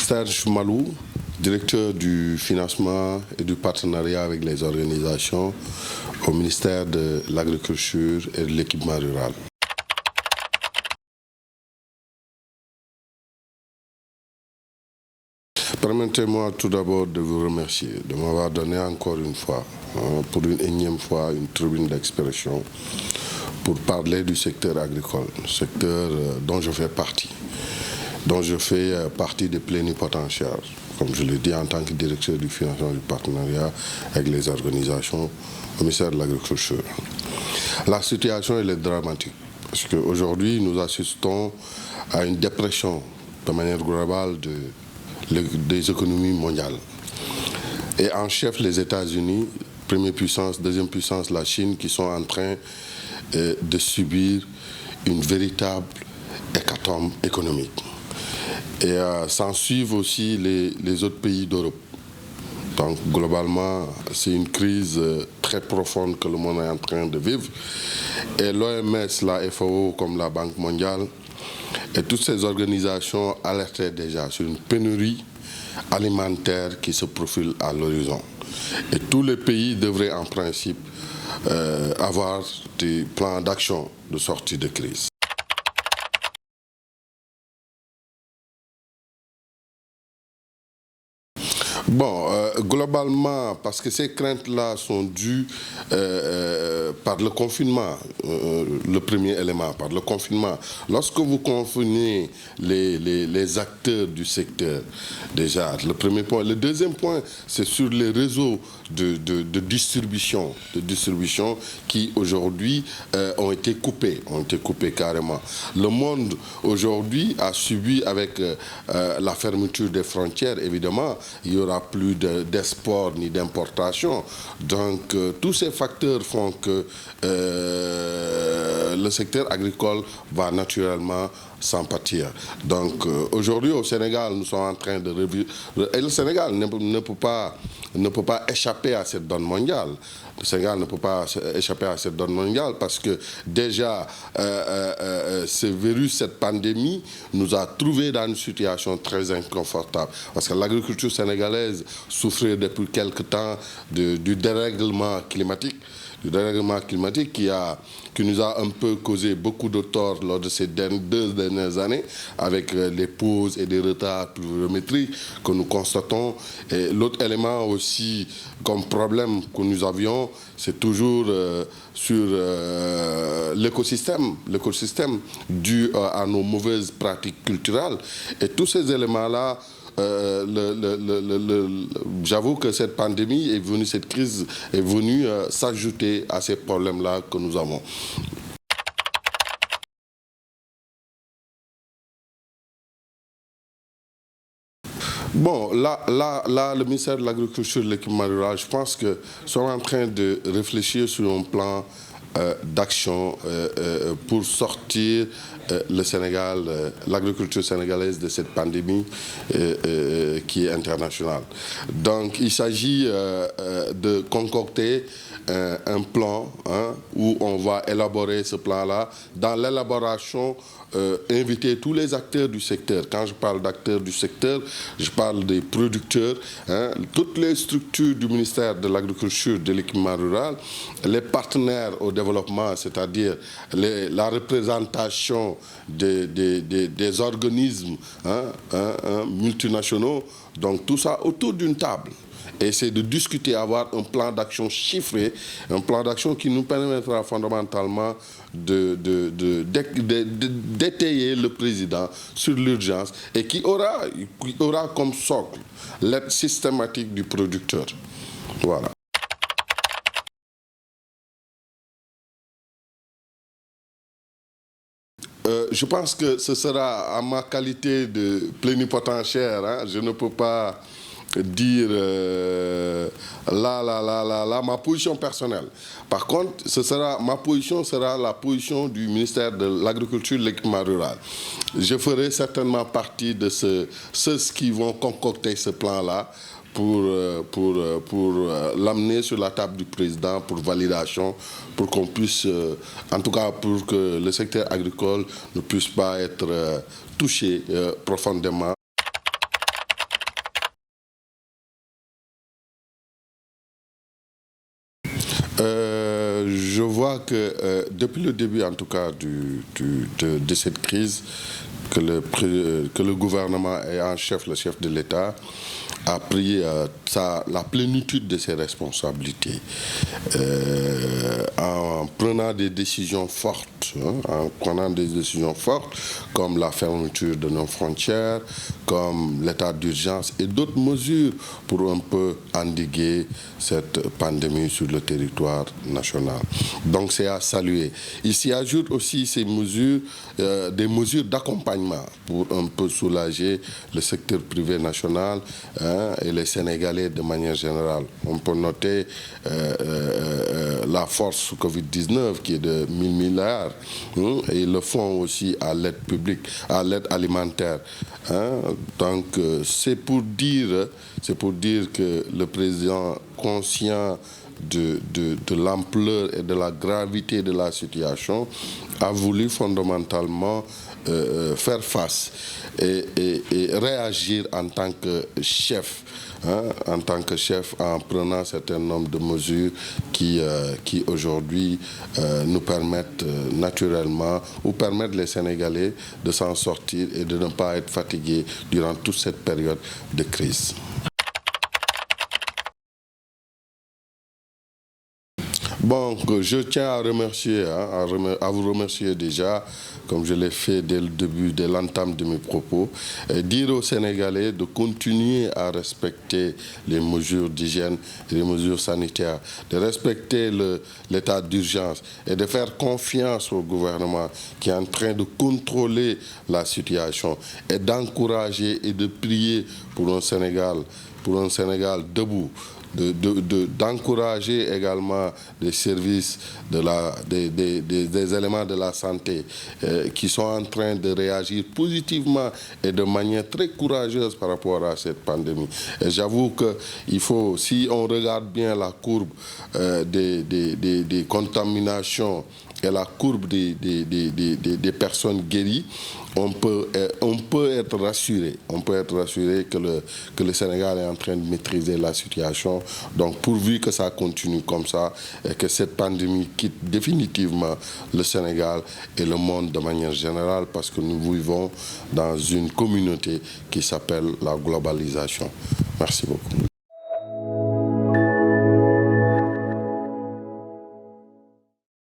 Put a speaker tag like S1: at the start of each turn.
S1: Serge Malou, directeur du financement et du partenariat avec les organisations au ministère de l'Agriculture et de l'équipement rural. Permettez-moi tout d'abord de vous remercier de m'avoir donné encore une fois, pour une énième fois, une tribune d'expression pour parler du secteur agricole, secteur dont je fais partie, des plénipotentiaires, comme je l'ai dit en tant que directeur du financement et du partenariat avec les organisations au ministère de l'Agriculture. La situation elle est dramatique parce qu'aujourd'hui nous assistons à une dépression de manière globale des économies mondiales. Et en chef les États-Unis, première puissance, deuxième puissance la Chine, qui sont en train de subir une véritable hécatombe économique. Et s'en suivent aussi les autres pays d'Europe. Donc globalement, c'est une crise très profonde que le monde est en train de vivre. Et l'OMS, la FAO comme la Banque mondiale et toutes ces organisations alertaient déjà sur une pénurie alimentaire qui se profile à l'horizon. Et tous les pays devraient en principe avoir des plans d'action de sortie de crise. Bon, globalement, parce que ces craintes-là sont dues par le confinement, le premier élément, par le confinement. Lorsque vous confinez les acteurs du secteur, déjà, le premier point. Le deuxième point, c'est sur les réseaux de distribution qui aujourd'hui ont été coupés carrément. Le monde aujourd'hui a subi avec la fermeture des frontières, évidemment, il y aura plus d'export ni d'importation. Donc tous ces facteurs font que le secteur agricole va naturellement s'en pâtir. Donc aujourd'hui au Sénégal, nous sommes en train de revivre. Et le Sénégal ne peut pas échapper à cette donne mondiale. Le Sénégal ne peut pas échapper à cette donne mondiale parce que déjà, ce virus, cette pandémie, nous a trouvés dans une situation très inconfortable. Parce que l'agriculture sénégalaise souffrait depuis quelque temps du dérèglement climatique. Qui nous a un peu causé beaucoup de tort lors de ces 2 dernières années avec les pauses et des retards pluviométriques que nous constatons. Et l'autre élément aussi comme problème que nous avions, c'est toujours sur l'écosystème dû à nos mauvaises pratiques culturelles. Et tous ces éléments-là, j'avoue que cette pandémie est venue, cette crise est venue s'ajouter à ces problèmes-là que nous avons. Bon, là, le ministère de l'Agriculture et de l'équipement rural, je pense que sont en train de réfléchir sur un plan d'action pour sortir le Sénégal, l'agriculture sénégalaise de cette pandémie qui est internationale. Donc il s'agit de concocter un plan où on va élaborer ce plan-là. Dans l'élaboration, inviter tous les acteurs du secteur. Quand je parle d'acteurs du secteur, je parle des producteurs, toutes les structures du ministère de l'Agriculture, de l'équipement rural, les partenaires au développement, c'est-à-dire la représentation des organismes multinationaux, donc tout ça autour d'une table. Et c'est de discuter, avoir un plan d'action chiffré, un plan d'action qui nous permettra fondamentalement d'étayer le président sur l'urgence et qui aura comme socle l'aide systématique du producteur. Voilà. Je pense que ce sera à ma qualité de plénipotentiaire, je ne peux pas dire ma position personnelle. Par contre, ma position sera la position du ministère de l'Agriculture et de l'équipement rural. Je ferai certainement partie de ceux qui vont concocter ce plan-là pour l'amener sur la table du président pour validation, pour qu'on puisse, en tout cas pour que le secteur agricole ne puisse pas être touché profondément. crois que depuis le début, en tout cas, de cette crise, que le gouvernement et en chef, le chef de l'État, a pris la plénitude de ses responsabilités en prenant des décisions fortes, comme la fermeture de nos frontières, comme l'état d'urgence et d'autres mesures pour un peu endiguer cette pandémie sur le territoire national. Donc c'est à saluer. Il s'y ajoute aussi ces mesures, des mesures d'accompagnement pour un peu soulager le secteur privé national et les Sénégalais de manière générale. On peut noter la force Covid-19 qui est de 1000 milliards et ils le font aussi à l'aide publique, à l'aide alimentaire. Donc c'est pour dire que le président, conscient de l'ampleur et de la gravité de la situation, a voulu fondamentalement faire face et réagir en tant que chef, en prenant un certain nombre de mesures qui aujourd'hui nous permettent naturellement, ou permettent les Sénégalais de s'en sortir et de ne pas être fatigués durant toute cette période de crise. Bon, je tiens à remercier, à vous remercier déjà, comme je l'ai fait dès le début, dès l'entame de mes propos, et dire aux Sénégalais de continuer à respecter les mesures d'hygiène et les mesures sanitaires, de respecter l'état d'urgence et de faire confiance au gouvernement qui est en train de contrôler la situation et d'encourager et de prier pour un Sénégal debout. D'encourager également les services, des éléments de la santé qui sont en train de réagir positivement et de manière très courageuse par rapport à cette pandémie. Et j'avoue qu'il faut, si on regarde bien la courbe des contaminations et la courbe des personnes guéries, on peut être rassuré. On peut être rassuré que le Sénégal est en train de maîtriser la situation. Donc pourvu que ça continue comme ça et que cette pandémie quitte définitivement le Sénégal et le monde de manière générale, parce que nous vivons dans une communauté qui s'appelle la globalisation. Merci beaucoup.